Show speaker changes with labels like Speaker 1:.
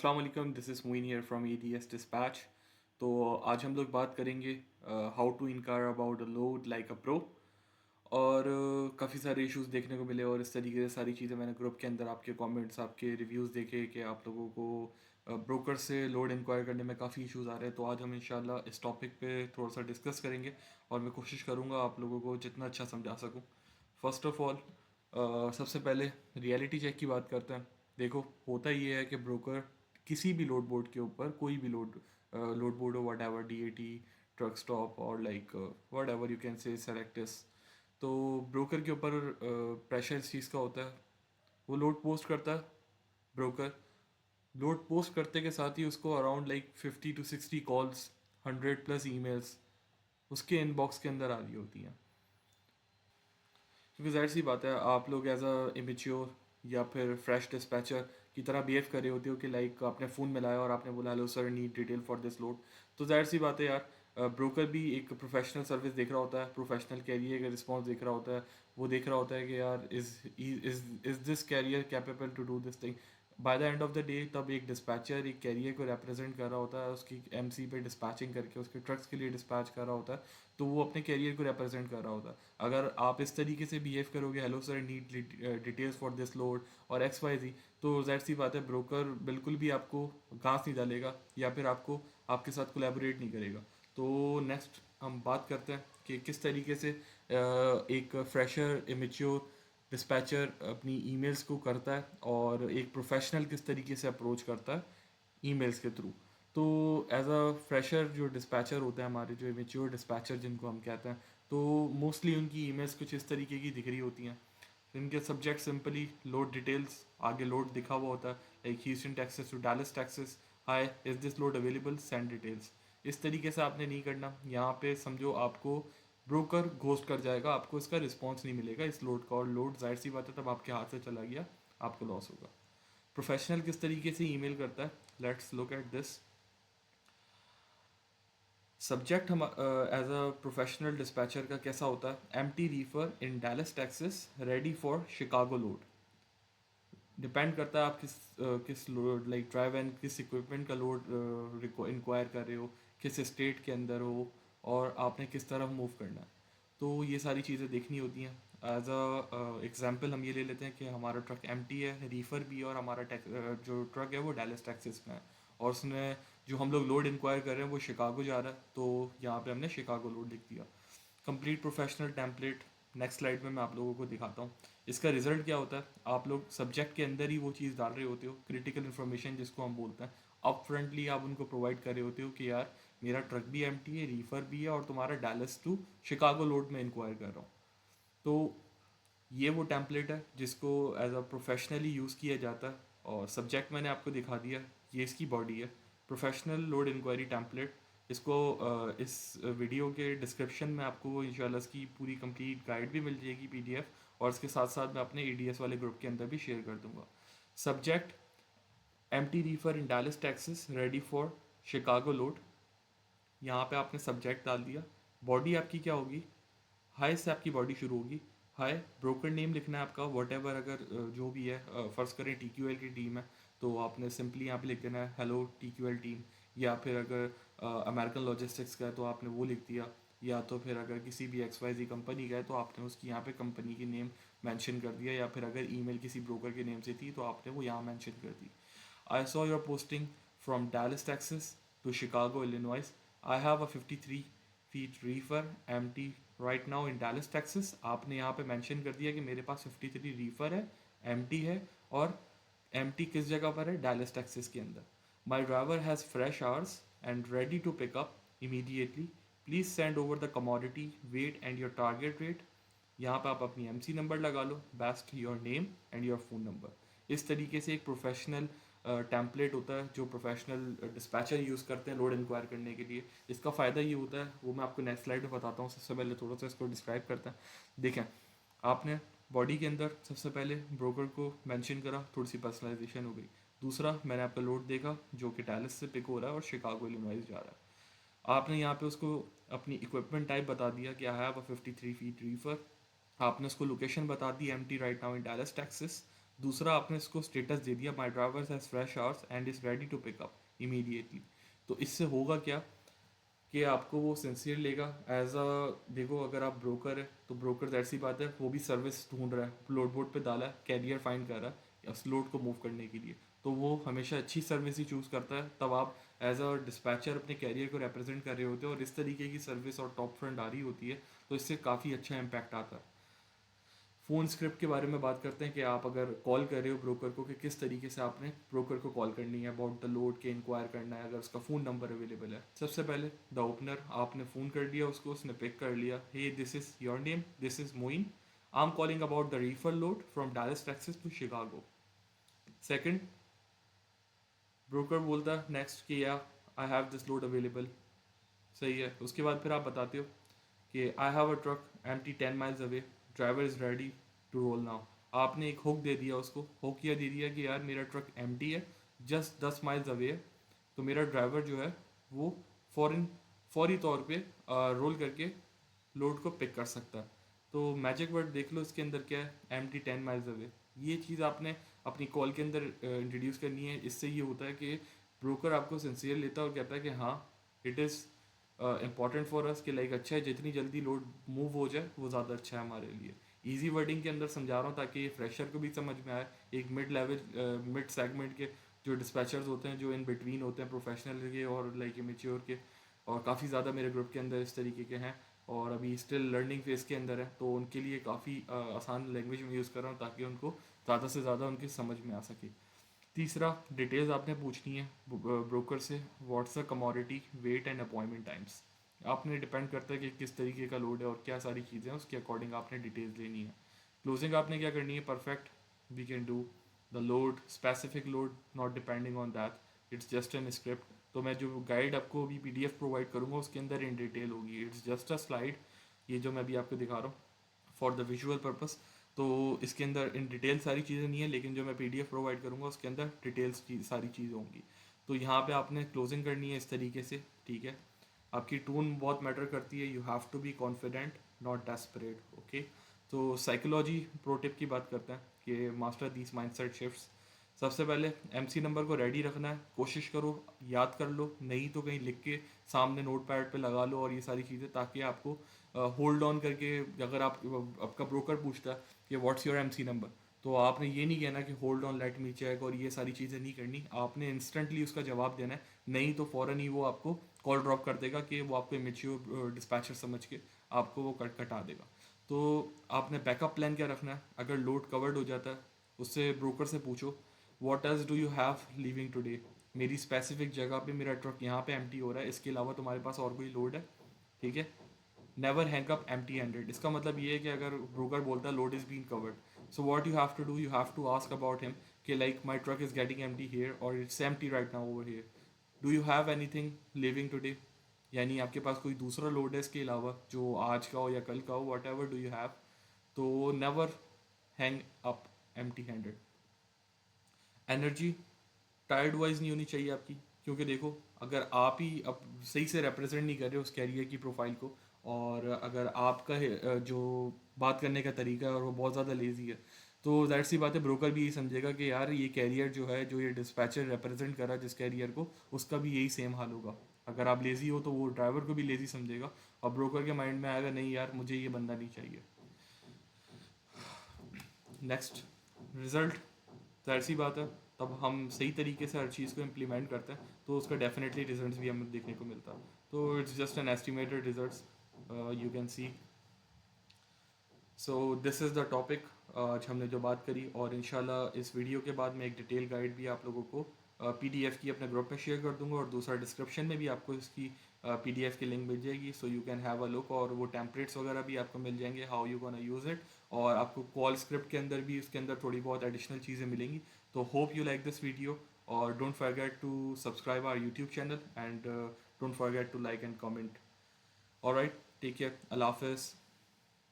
Speaker 1: अस्सलाम वालेकुम, this is Moin here from ADS dispatch. तो आज हम लोग बात करेंगे how to inquire about a load like a pro. और काफ़ी सारे इश्यूज देखने को मिले और इस तरीके से सारी चीज़ें मैंने ग्रुप के अंदर आपके कमेंट्स आपके रिव्यूज़ देखे कि आप लोगों को ब्रोकर से लोड इंक्वायर करने में काफ़ी इश्यूज आ रहे हैं। तो आज हम इंशाल्लाह इस टॉपिक पे थोड़ा सा डिस्कस करेंगे और मैं कोशिश करूँगा आप लोगों को जितना अच्छा समझा सकूँ। फर्स्ट ऑफ ऑल सबसे पहले रियलिटी चेक की बात करते हैं। देखो, होता ये है कि ब्रोकर किसी भी लोड बोर्ड के ऊपर कोई भी लोड बोर्ड हो, whatever DAT, truck stop और like whatever you can say सेलेक्टिस। तो ब्रोकर के ऊपर प्रेशर इस चीज़ का होता है, वो लोड पोस्ट करता है। ब्रोकर लोड पोस्ट करते के साथ ही उसको around like 50 to 60 calls, 100+ emails उसके इनबॉक्स के अंदर आ रही होती हैं। क्योंकि जाहिर सी बात है, आप लोग एज अ इमेच्योर या फिर फ्रेश डिस्पैचर की तरह बिहेव कर रहे होते हो कि लाइक आपने फ़ोन मिलाया और आपने बोला hello sir, need detail for this load. तो जाहिर सी बात है यार, ब्रोकर भी एक प्रोफेशनल सर्विस देख रहा होता है, प्रोफेशनल कैरियर का रिस्पॉन्स देख रहा होता है। वो देख रहा होता है कि यार is this carrier capable to do this thing. By the end of the day तब एक डिस्पैचर एक कैरियर को रिप्रेजेंट कर रहा होता है, उसकी MC पे डिस्पैचिंग करके उसके ट्रक्स के लिए डिस्पैच कर रहा होता है। तो वो अपने कैरियर को रिप्रेजेंट कर रहा होता है। अगर आप इस तरीके से बिहेव करोगे, hello sir, need details for this load और XYZ, तो जाहिर सी बात है ब्रोकर बिल्कुल भी आपको घास नहीं डालेगा या फिर आपके साथ कोलैबोरेट नहीं करेगा। तो नेक्स्ट हम बात करते हैं कि किस तरीके से एक फ्रेशर इमेच्योर डिस्पैचर अपनी ईमेल्स को करता है और एक प्रोफेशनल किस तरीके से अप्रोच करता है ईमेल्स के थ्रू। तो एज अ फ्रेशर जो डिस्पैचर होते हैं, हमारे जो इमेच्योर डिस्पैचर जिनको हम कहते हैं, तो मोस्टली उनकी ईमेल्स कुछ इस तरीके की दिख रही होती हैं। इनके सब्जेक्ट सिंपली लोड डिटेल्स, आगे लोड दिखा हुआ होता है like Houston Texas to Dallas Texas, hi is this load available, send details. इस तरीके से आपने नहीं करना। यहाँ पे समझो आपको ब्रोकर घोस्ट कर जाएगा, आपको इसका रिस्पॉन्स नहीं मिलेगा इस लोड का, और लोड जाहिर सी बात है तब आपके हाथ से चला गया, आपको लॉस होगा। प्रोफेशनल किस तरीके से ईमेल करता है, let's look at this. Subject हम एज अ प्रोफेशनल डिस्पैचर का कैसा होता है, empty Reifer in Dallas Texas ready for Chicago load. Depend करता है आप किस लोड लाइक ड्राइव एंड किस इक्विपमेंट का लोड इंक्वायर कर रहे हो, किस स्टेट के अंदर हो और आपने किस तरफ मूव करना है। तो ये सारी चीज़ें देखनी होती हैं। एज अ एग्जांपल हम ये ले लेते हैं कि हमारा ट्रक एम्प्टी है, रीफर भी है, और हमारा जो ट्रक है वो डैलस टेक्सास में है, और उसने जो हम लोग लोड इंक्वायर कर रहे हैं वो शिकागो जा रहा है। तो यहाँ पे हमने शिकागो लोड लिख दिया। Complete professional template next slide में मैं आप लोगों को दिखाता हूँ। इसका रिजल्ट क्या होता है, आप लोग सब्जेक्ट के अंदर ही वो चीज़ डाल रहे होते हो, क्रिटिकल इन्फॉर्मेशन जिसको हम बोलते हैं। अप फ्रंटली आप उनको प्रोवाइड कर रहे होते हो कि यार मेरा ट्रक भी एम्प्टी है, रीफर भी है, और तुम्हारा डैलस टू शिकागो लोड में इंक्वायर कर रहा हूँ। तो ये वो टेम्पलेट है जिसको एज अ प्रोफेशनली यूज़ किया जाता है, और सब्जेक्ट मैंने आपको दिखा दिया, ये इसकी बॉडी है, प्रोफेशनल लोड इंक्वायरी टेम्पलेट। इसको इस वीडियो के डिस्क्रिप्शन में आपको इंशाल्लाह इसकी पूरी कंप्लीट गाइड भी मिल जाएगी PDF, और इसके साथ साथ मैं अपने ADS वाले ग्रुप के अंदर भी शेयर कर दूंगा। Subject, empty Reifer in Dallas Texas ready for Chicago load. यहाँ पे आपने सब्जेक्ट डाल दिया। बॉडी आपकी क्या होगी, हाय से आपकी बॉडी शुरू होगी। हाय, ब्रोकर नेम लिखना है आपका वट एवर, अगर जो भी है, फ़र्ज़ करें TQL की टीम है तो आपने सिंपली यहाँ पे लिख देना है हेलो TQL टीम। या फिर अगर अमेरिकन लॉजिस्टिक्स का है तो आपने वो लिख दिया। या तो फिर अगर किसी भी XYZ कंपनी का है तो आपने उसकी यहाँ पे कंपनी की नेम मेंशन कर दिया। या फिर अगर ईमेल किसी ब्रोकर के नेम से थी तो आपने वो यहाँ मेंशन कर दी। I saw your posting from Dallas, Texas to Chicago, Illinois. I have a 53 feet reefer empty right now in Dallas, Texas. आपने यहाँ पे मेंशन कर दिया कि मेरे पास 53 रीफर है, empty है, और empty किस जगह पर है, Dallas, Texas के अंदर। My driver has fresh hours and ready to pick up immediately. Please send over the commodity, weight and your target rate. यहाँ पे आप अपनी MC नंबर लगा लो, best your name and your phone number. इस तरीके से एक प्रोफेशनल टेम्पलेट होता है जो प्रोफेशनल डिस्पैचर यूज़ करते हैं लोड इंक्वायर करने के लिए। इसका फ़ायदा ये होता है, वो मैं आपको नेक्स्ट स्लाइड में बताता हूँ। सबसे पहले थोड़ा सा इसको डिस्क्राइब करते हैं। देखें, आपने बॉडी के अंदर सबसे पहले ब्रोकर को मेंशन करा, थोड़ी सी पर्सनलाइजेशन हो गई। दूसरा, मैंने आपका लोड देखा जो कि डैलस से पिक हो रहा है और शिकागो इलिनॉइस जा रहा है। आपने यहाँ पे उसको अपनी इक्विपमेंट टाइप बता दिया कि I have a 53 feet reefer. आपने उसको लोकेशन बता दी, empty right now in Dallas Texas. दूसरा आपने इसको स्टेटस दे दिया, my driver has fresh hours and is ready to pick up immediately. तो इससे होगा क्या कि आपको वो सिंसियर लेगा एज अ, देखो अगर आप ब्रोकर है तो ब्रोकर ऐसी बात है वो भी सर्विस ढूंढ रहा है, लोड बोर्ड पे डाला है, कैरियर फाइंड कर रहा है उस लोड को मूव करने के लिए, तो वो हमेशा अच्छी सर्विस ही चूज़ करता है। तब आप एज अ डिस्पैचर अपने कैरियर को रिप्रेजेंट कर रहे होते हो और इस तरीके की सर्विस और टॉप फ्रंट आ रही होती है, तो इससे काफ़ी अच्छा इम्पैक्ट आता है। फ़ोन स्क्रिप्ट के बारे में बात करते हैं कि आप अगर कॉल कर रहे हो ब्रोकर को कि किस तरीके से आपने ब्रोकर को कॉल करनी है, अबाउट द लोड के इंक्वायर करना है, अगर उसका फ़ोन नंबर अवेलेबल है। सबसे पहले द ओपनर, आपने फ़ोन कर लिया उसको, उसने पिक कर लिया, hey this is your name, this is Moin, I am calling about the reefer load from Dallas Texas to Chicago. Second, broker बोलता है नेक्स्ट कि yeah I have this load available, सही है। उसके बाद फिर आप बताते हो कि I have a truck empty 10 miles away, driver is ready to roll now. आपने एक हुक दे दिया उसको, हुक यह दे दिया कि यार मेरा ट्रक एम्प्टी है, जस्ट 10 माइल्स अवे है, तो मेरा ड्राइवर जो है वो फौरी तौर पे रोल करके लोड को पिक कर सकता है। तो मैजिक वर्ड देख लो इसके अंदर क्या है, एम्प्टी 10 माइल्स अवे। ये चीज़ आपने अपनी कॉल के अंदर इंट्रोड्यूस करनी है। इससे ये होता है कि ब्रोकर आपको सिंसियर लेता है और कहता है कि हाँ it is important for us, कि लाइक अच्छा है जितनी जल्दी लोड मूव हो जाए वो ज़्यादा अच्छा है हमारे लिए। इजी वर्डिंग के अंदर समझा रहा हूँ ताकि फ्रेशर को भी समझ में आए। एक मिड लेवल मिड सेगमेंट के जो डिस्पैचर्स होते हैं, जो इन बिटवीन होते हैं प्रोफेशनल के और लाइक इमेच्योर के, और काफ़ी ज़्यादा मेरे ग्रुप के अंदर इस तरीके के हैं और अभी स्टिल लर्निंग फेज़ के अंदर है, तो उनके लिए काफ़ी आसान लैंग्वेज में यूज़ कर रहा हूँ ताकि उनको ज़्यादा से ज़्यादा उनकी समझ में आ सके। तीसरा, डिटेल्स आपने पूछनी है ब्रोकर से, what's the commodity, weight and appointment times. आपने डिपेंड करता है कि किस तरीके का लोड है और क्या सारी चीज़ें हैं, उसके अकॉर्डिंग आपने डिटेल्स लेनी है। क्लोजिंग आपने क्या करनी है, perfect, we can do the load, specific load, not depending on that, it's just an script. तो मैं जो गाइड आपको अभी PDF प्रोवाइड करूँगा उसके अंदर इन डिटेल होगी, इट्स जस्ट अ स्लाइड, ये जो मैं अभी आपको दिखा रहा हूँ फॉर द विजुअल पर्पस। तो इसके अंदर इन डिटेल सारी चीज़ें नहीं है, लेकिन जो मैं PDF प्रोवाइड करूँगा उसके अंदर डिटेल्स की सारी चीज़ें होंगी। तो यहाँ पे आपने क्लोजिंग करनी है इस तरीके से, ठीक है। आपकी टोन बहुत मैटर करती है, you have to be confident not desperate, okay. तो साइकोलॉजी प्रो टिप की बात करते हैं कि मास्टर दीस माइंडसेट शिफ्ट्स। सबसे पहले MC नंबर को रेडी रखना है, कोशिश करो याद कर लो, नहीं तो कहीं लिख के सामने नोट पैड पर लगा लो और ये सारी चीज़ें, ताकि आपको होल्ड ऑन करके, अगर आप आपका ब्रोकर पूछता है कि व्हाट्स योर MC नंबर, तो आपने ये नहीं कहना कि hold on let me check और ये सारी चीज़ें नहीं करनी, आपने इंस्टेंटली उसका जवाब देना है, नहीं तो फ़ौरन ही वो आपको कॉल ड्रॉप कर देगा कि वो आपको इमेच्योर डिस्पैचर समझ के आपको वो कटा देगा। तो आपने बैकअप प्लान क्या रखना है, अगर लोड कवर्ड हो जाता है उससे ब्रोकर से पूछो what else do you have leaving today, मेरी स्पेसिफिक जगह पे मेरा ट्रक यहाँ पे एम्प्टी हो रहा है, इसके अलावा तुम्हारे पास और कोई लोड है, ठीक है। Never hang up empty handed, इसका मतलब ये है कि अगर ब्रोकर बोलता है load is been covered, so what you have to do, you have to ask about him कि like my truck is getting empty here और it's empty right now over here, do you have anything leaving today, यानी आपके पास कोई दूसरा load है इसके अलावा जो आज का हो या कल का हो, whatever do you have. तो never hang up empty handed. Energy tired wise नहीं होनी चाहिए आपकी, क्योंकि देखो अगर आप ही अब सही से रिप्रेजेंट नहीं कर रहे उस कैरियर की प्रोफाइल को, और अगर आपका जो बात करने का तरीका है और वो बहुत ज़्यादा लेजी है, तो ज़ाहिर सी बात है ब्रोकर भी यही समझेगा कि यार ये कैरियर जो है, जो ये डिस्पैचर रिप्रेजेंट कर रहा है जिस कैरियर को, उसका भी यही सेम हाल होगा। अगर आप लेज़ी हो तो वो ड्राइवर को भी लेज़ी समझेगा और ब्रोकर के माइंड में आएगा नहीं यार मुझे ये बंदा नहीं चाहिए। नेक्स्ट, रिजल्ट, जाहिर सी बात है तब हम सही तरीके से हर चीज़ को इम्प्लीमेंट करते हैं तो उसका डेफिनेटली रिजल्ट्स भी हमें देखने को मिलता है। तो it's just an estimated results, you can see. So this is the topic आज हमने जो बात करी, और इंशाल्लाह इस वीडियो के बाद मैं एक डिटेल गाइड भी आप लोगों को PDF की अपने ग्रुप में शेयर कर दूंगा, और दूसरा डिस्क्रिप्शन में भी आपको इसकी PDF की लिंक मिल जाएगी, so you can have a look, और वो टेम्पलेट्स वगैरह भी आपको मिल जाएंगे how you gonna use it, और आपको कॉल स्क्रिप्ट के अंदर भी उसके अंदर थोड़ी बहुत एडिशनल चीज़ें मिलेंगी। तो hope you like this video, और don't forget to subscribe our YouTube channel and don't forget to like and comment. Alright, take care, अल्लाह हाफिज़।